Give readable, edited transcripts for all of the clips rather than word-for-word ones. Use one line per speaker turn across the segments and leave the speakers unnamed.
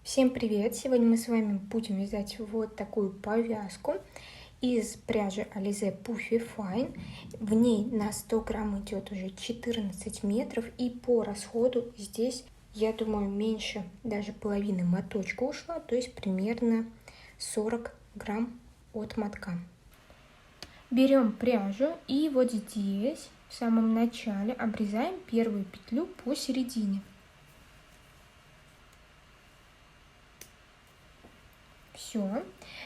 Всем привет! Сегодня мы с вами будем вязать вот такую повязку из пряжи Alize Puffy Fine. В ней на 100 грамм идет уже 14 метров, и по расходу здесь, я думаю, меньше даже половины моточка ушла, то есть примерно 40 грамм от мотка. Берем пряжу и вот здесь в самом начале обрезаем первую петлю посередине. Все.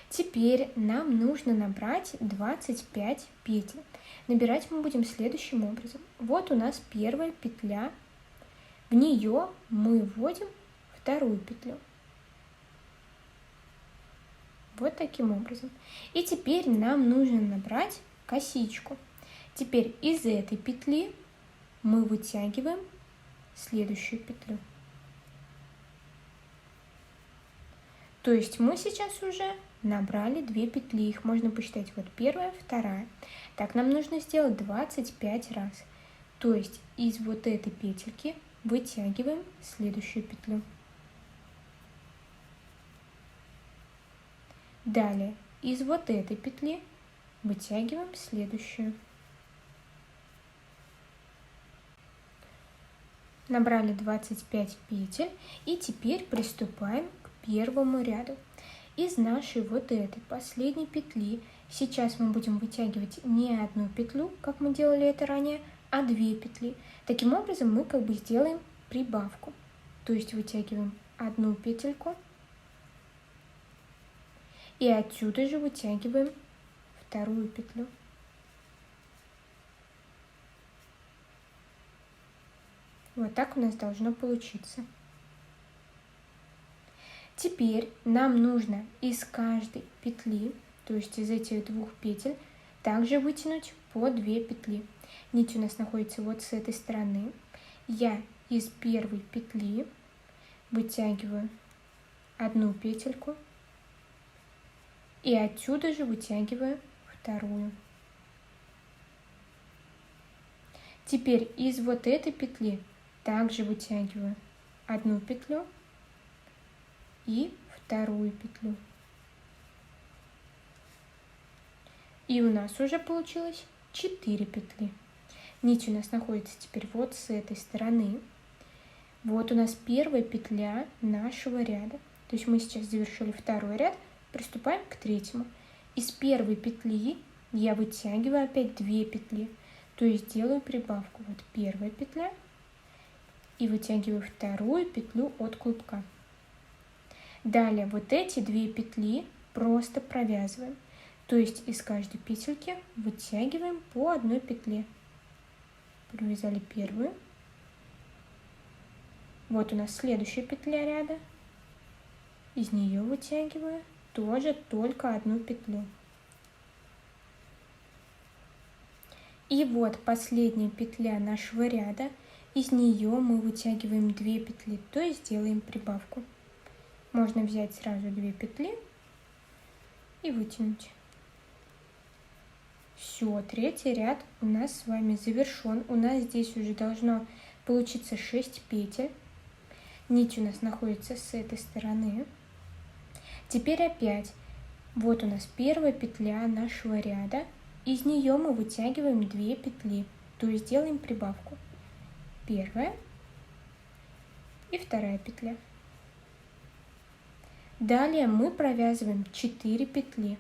Теперь нам нужно набрать 25 петель. Набирать мы будем следующим образом. Вот у нас первая петля. В нее мы вводим вторую петлю. Вот таким образом. И теперь нам нужно набрать косичку. Теперь из этой петли мы вытягиваем следующую петлю. То есть мы сейчас уже набрали 2 петли, их можно посчитать вот первая, вторая. Так, нам нужно сделать 25 раз. То есть из вот этой петельки вытягиваем следующую петлю. Далее из вот этой петли вытягиваем следующую. Набрали 25 петель и теперь приступаем к первому ряду. Из нашей вот этой последней петли сейчас мы будем вытягивать не одну петлю, как мы делали это ранее, а 2 петли. Таким образом мы как бы сделаем прибавку. То есть вытягиваем одну петельку и отсюда же вытягиваем вторую петлю. Вот так у нас должно получиться. Теперь нам нужно из каждой петли, то есть из этих 2 петель, также вытянуть по 2 петли. Нить у нас находится вот с этой стороны. Я из первой петли вытягиваю одну петельку и отсюда же вытягиваю вторую. Теперь из вот этой петли также вытягиваю одну петлю и вторую петлю. И у нас уже получилось 4 петли. Нить у нас находится теперь вот с этой стороны. Вот у нас первая петля нашего ряда. То есть мы сейчас завершили второй ряд, приступаем к третьему. Из первой петли я вытягиваю опять 2 петли. То есть делаю прибавку. Вот первая петля и вытягиваю вторую петлю от клубка. Далее вот эти 2 петли просто провязываем. То есть из каждой петельки вытягиваем по одной петле. Провязали первую. Вот у нас следующая петля ряда. Из нее вытягиваю тоже только одну петлю. И вот последняя петля нашего ряда. Из нее мы вытягиваем 2 петли, то есть делаем прибавку. Можно взять сразу 2 петли и вытянуть. Все, третий ряд у нас с вами завершен. У нас здесь уже должно получиться 6 петель. Нить у нас находится с этой стороны. Теперь опять, вот у нас первая петля нашего ряда. Из нее мы вытягиваем 2 петли, то есть делаем прибавку. Первая и вторая петля. Далее мы провязываем 4 петли.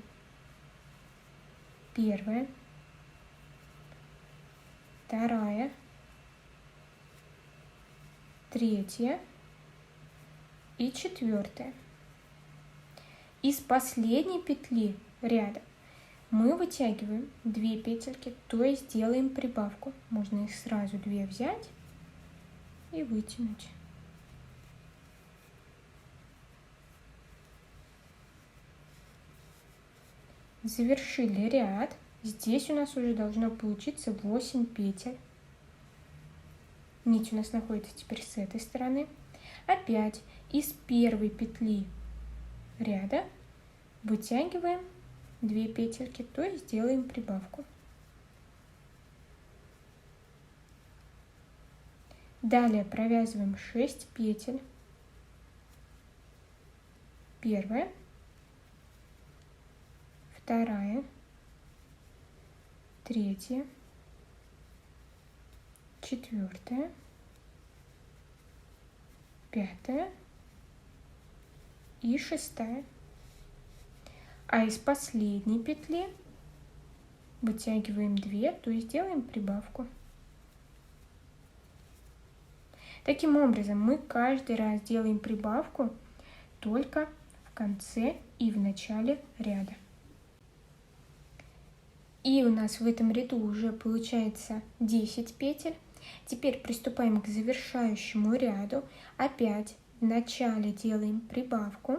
Первая, вторая, третья и четвертая. Из последней петли ряда мы вытягиваем 2 петельки, то есть делаем прибавку. Можно их сразу 2 взять и вытянуть. Завершили ряд. Здесь у нас уже должно получиться 8 петель. Нить у нас находится теперь с этой стороны. Опять из первой петли ряда вытягиваем 2 петельки, то есть делаем прибавку. Далее провязываем 6 петель. первая, вторая, третья, четвертая, пятая и шестая. А из последней петли вытягиваем 2, то есть делаем прибавку. Таким образом, мы каждый раз делаем прибавку только в конце и в начале ряда. И у нас в этом ряду уже получается 10 петель. Теперь приступаем к завершающему ряду. Опять в начале делаем прибавку.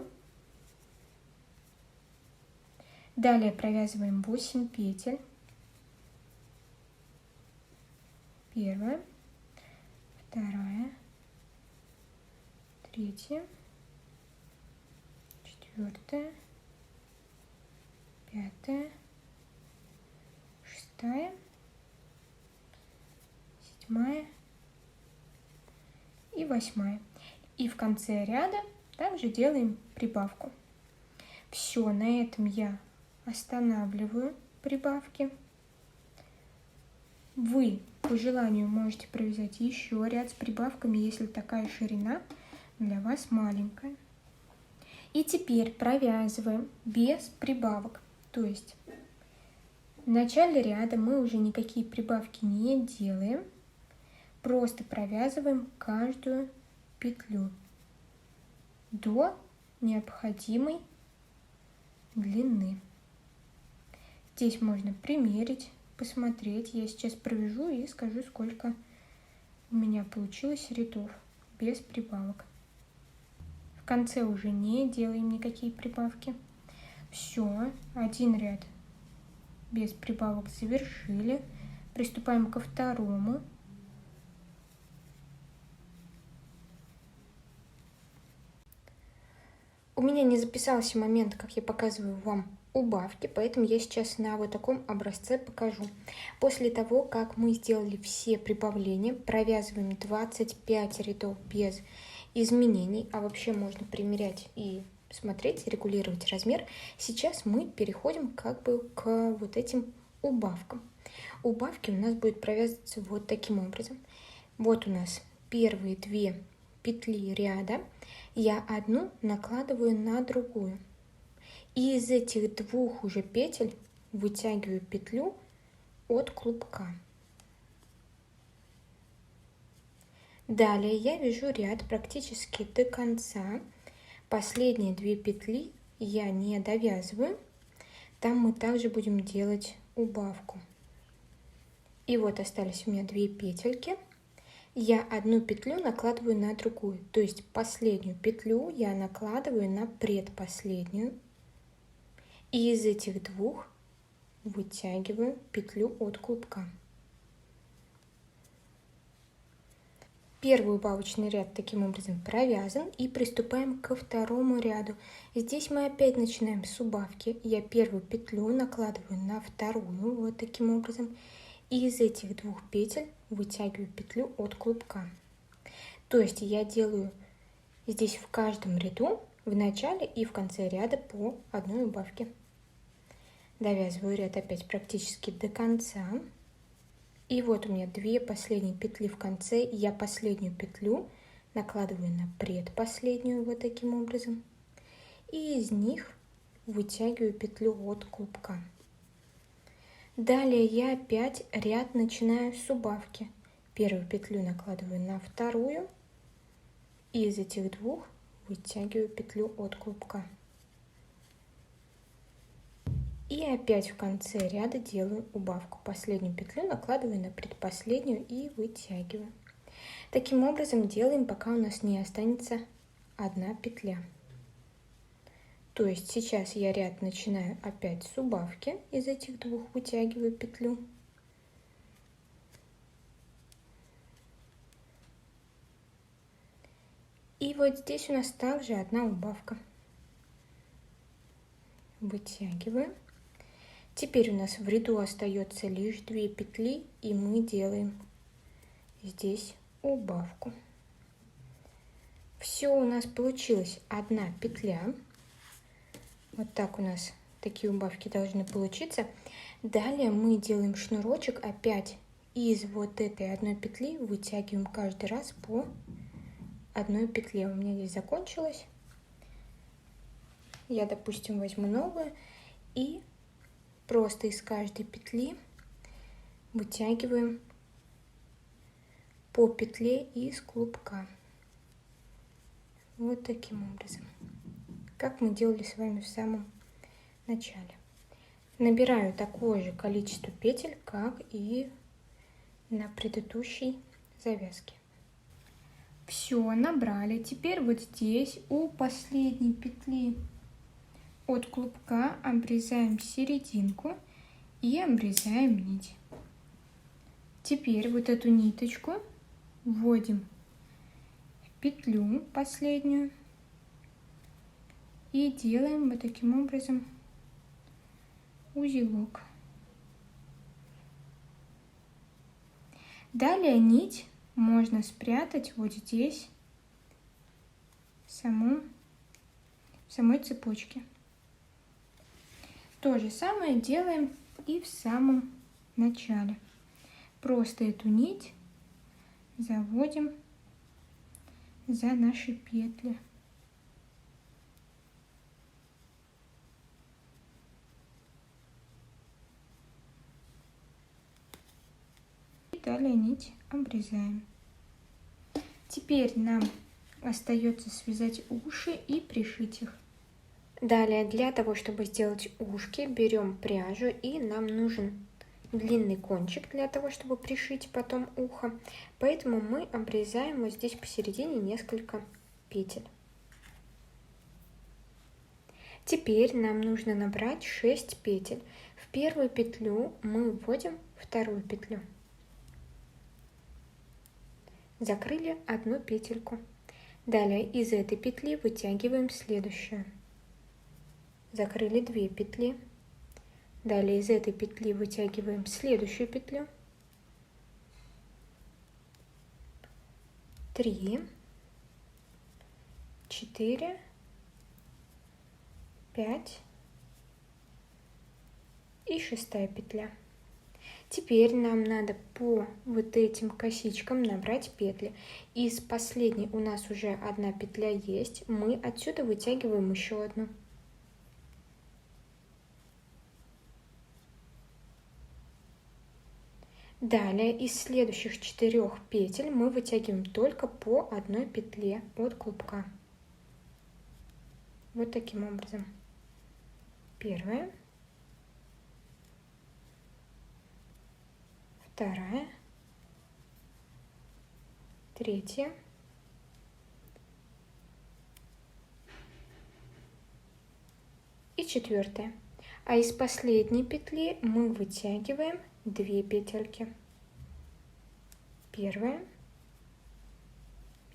Далее провязываем 8 петель. Первая, вторая, третья, четвертая, пятая, шестая, седьмая и восьмая. И в конце ряда также делаем прибавку. Все, на этом я останавливаю прибавки. Вы по желанию можете провязать еще ряд с прибавками, если такая ширина для вас маленькая. И теперь провязываем без прибавок. То есть в начале ряда мы уже никакие прибавки не делаем, просто провязываем каждую петлю до необходимой длины. Здесь можно примерить, посмотреть. Я сейчас провяжу и скажу, сколько у меня получилось рядов без прибавок. В конце уже не делаем никакие прибавки. Все, один ряд без прибавок завершили. Приступаем ко второму. У меня не записался момент, как я показываю вам убавки, поэтому я сейчас на вот таком образце покажу. После того, как мы сделали все прибавления, провязываем 25 рядов без изменений, а вообще можно примерять и смотреть, регулировать размер. Сейчас мы переходим как бы к вот этим убавкам. Убавки у нас будут провязываться вот таким образом. Вот у нас первые 2 петли ряда, я одну накладываю на другую. И из этих 2 уже петель вытягиваю петлю от клубка. Далее я вяжу ряд практически до конца. Последние 2 петли я не довязываю. Там мы также будем делать убавку. И вот остались у меня 2 петельки. Я одну петлю накладываю на другую. То есть последнюю петлю я накладываю на предпоследнюю. И из этих 2 вытягиваю петлю от клубка. Первый убавочный ряд таким образом провязан, и приступаем ко второму ряду. Здесь мы опять начинаем с убавки. Я первую петлю накладываю на вторую, вот таким образом. И из этих 2 петель вытягиваю петлю от клубка. То есть я делаю здесь в каждом ряду в начале и в конце ряда по одной убавке. Довязываю ряд опять практически до конца. И вот у меня 2 последние петли в конце. Я последнюю петлю накладываю на предпоследнюю вот таким образом. И из них вытягиваю петлю от клубка. Далее я опять ряд начинаю с убавки. Первую петлю накладываю на вторую. И из этих 2 вытягиваю петлю от клубка. И опять в конце ряда делаю убавку. Последнюю петлю накладываю на предпоследнюю и вытягиваю. Таким образом делаем, пока у нас не останется одна петля. То есть сейчас я ряд начинаю опять с убавки. Из этих 2 вытягиваю петлю. И вот здесь у нас также одна убавка. Вытягиваю. Теперь у нас в ряду остается лишь 2 петли, и мы делаем здесь убавку. Все, у нас получилась одна петля. Вот так у нас такие убавки должны получиться. Далее мы делаем шнурочек опять из вот этой одной петли, вытягиваем каждый раз по одной петле. У меня здесь закончилось. Я, допустим, возьму новую и просто из каждой петли вытягиваем по петле из клубка. Вот таким образом, как мы делали с вами в самом начале. Набираю такое же количество петель, как и на предыдущей завязке. Все, набрали. Теперь вот здесь у последней петли от клубка обрезаем серединку и обрезаем нить. Теперь вот эту ниточку вводим в петлю последнюю и делаем вот таким образом узелок. Далее нить можно спрятать вот здесь в самой цепочке. То же самое делаем и в самом начале. Просто эту нить заводим за наши петли. И далее нить обрезаем. Теперь нам остается связать уши и пришить их. Далее, для того, чтобы сделать ушки, берем пряжу, и нам нужен длинный кончик для того, чтобы пришить потом ухо. Поэтому мы обрезаем вот здесь посередине несколько петель. Теперь нам нужно набрать 6 петель. В первую петлю мы вводим вторую петлю. Закрыли одну петельку. Далее из этой петли вытягиваем следующую. Закрыли 2 петли. Далее из этой петли вытягиваем следующую петлю. 3, 4, 5 и 6-я петля. Теперь нам надо по вот этим косичкам набрать петли. Из последней у нас уже одна петля есть. Мы отсюда вытягиваем еще одну. Далее из следующих 4 петель мы вытягиваем только по одной петле от клубка. Вот таким образом. Первая, вторая, третья и 4-я. А из последней петли мы вытягиваем 2 петельки. Первая.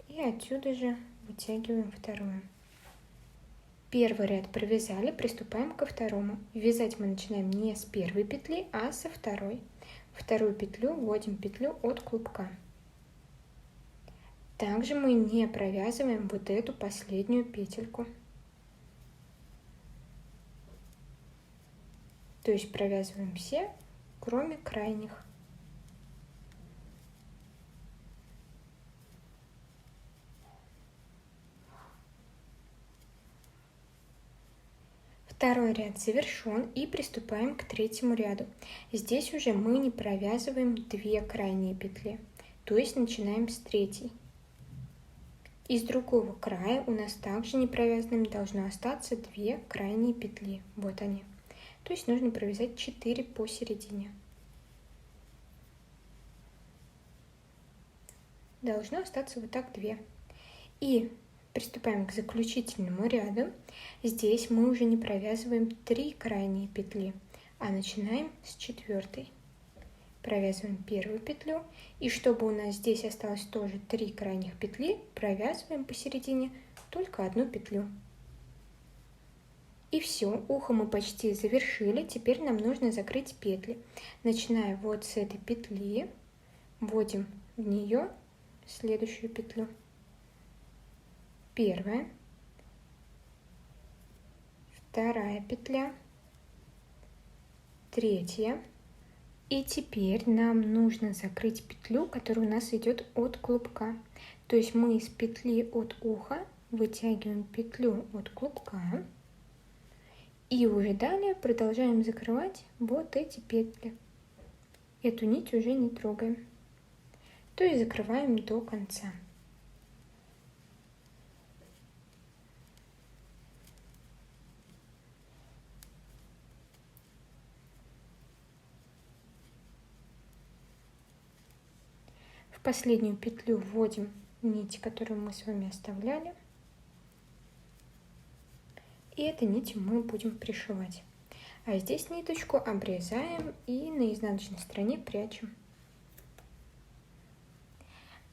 И отсюда же вытягиваем вторую. Первый ряд провязали, приступаем ко второму. Вязать мы начинаем не с первой петли, а со второй. Вторую петлю вводим петлю от клубка. Также мы не провязываем вот эту последнюю петельку. То есть провязываем все, кроме крайних. Второй ряд завершен, и приступаем к третьему ряду. Здесь уже мы не провязываем 2 крайние петли, то есть начинаем с 3-й. Из другого края у нас также не провязанным должно остаться 2 крайние петли. Вот они. То есть нужно провязать 4 посередине. Должно остаться вот так 2. И приступаем к заключительному ряду. Здесь мы уже не провязываем 3 крайние петли, а начинаем с 4-й. Провязываем первую петлю, и чтобы у нас здесь осталось тоже 3 крайних петли, провязываем посередине только одну петлю. И все, ухо мы почти завершили. Теперь нам нужно закрыть петли. Начиная вот с этой петли, вводим в нее следующую петлю. Первая, вторая петля, третья. И теперь нам нужно закрыть петлю, которая у нас идет от клубка. То есть мы из петли от уха вытягиваем петлю от клубка и уже далее продолжаем закрывать вот эти петли. Эту нить уже не трогаем. То есть закрываем до конца. В последнюю петлю вводим нить, которую мы с вами оставляли. И этой нитью мы будем пришивать. А здесь ниточку обрезаем и на изнаночной стороне прячем.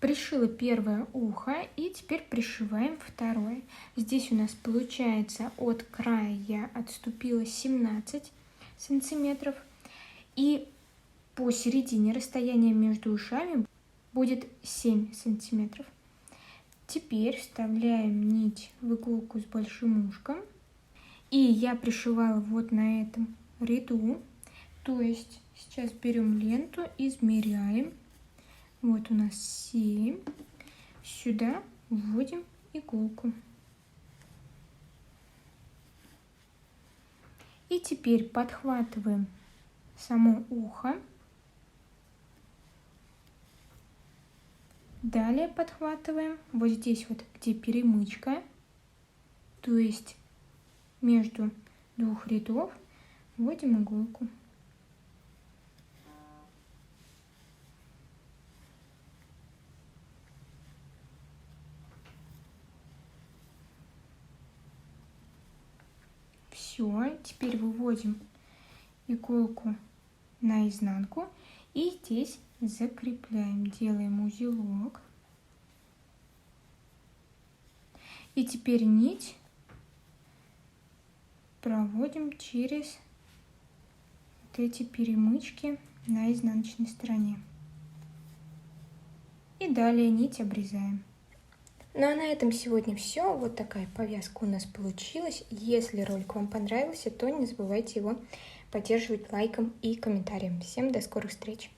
Пришила первое ухо и теперь пришиваем второе. Здесь у нас получается от края я отступила 17 сантиметров. И по середине расстояние между ушами будет 7 сантиметров. Теперь вставляем нить в иголку с большим ушком. И я пришивала вот на этом ряду. То есть сейчас берем ленту, измеряем. Вот у нас 7. Сюда вводим иголку. И теперь подхватываем само ухо. Далее подхватываем вот здесь вот, где перемычка. То есть между двух рядов вводим иголку. Все, теперь выводим иголку на изнанку и здесь закрепляем, делаем узелок. И теперь нить проводим через вот эти перемычки на изнаночной стороне. И далее нить обрезаем. Ну а на этом сегодня все. Вот такая повязка у нас получилась. Если ролик вам понравился, то не забывайте его поддерживать лайком и комментарием. Всем до скорых встреч!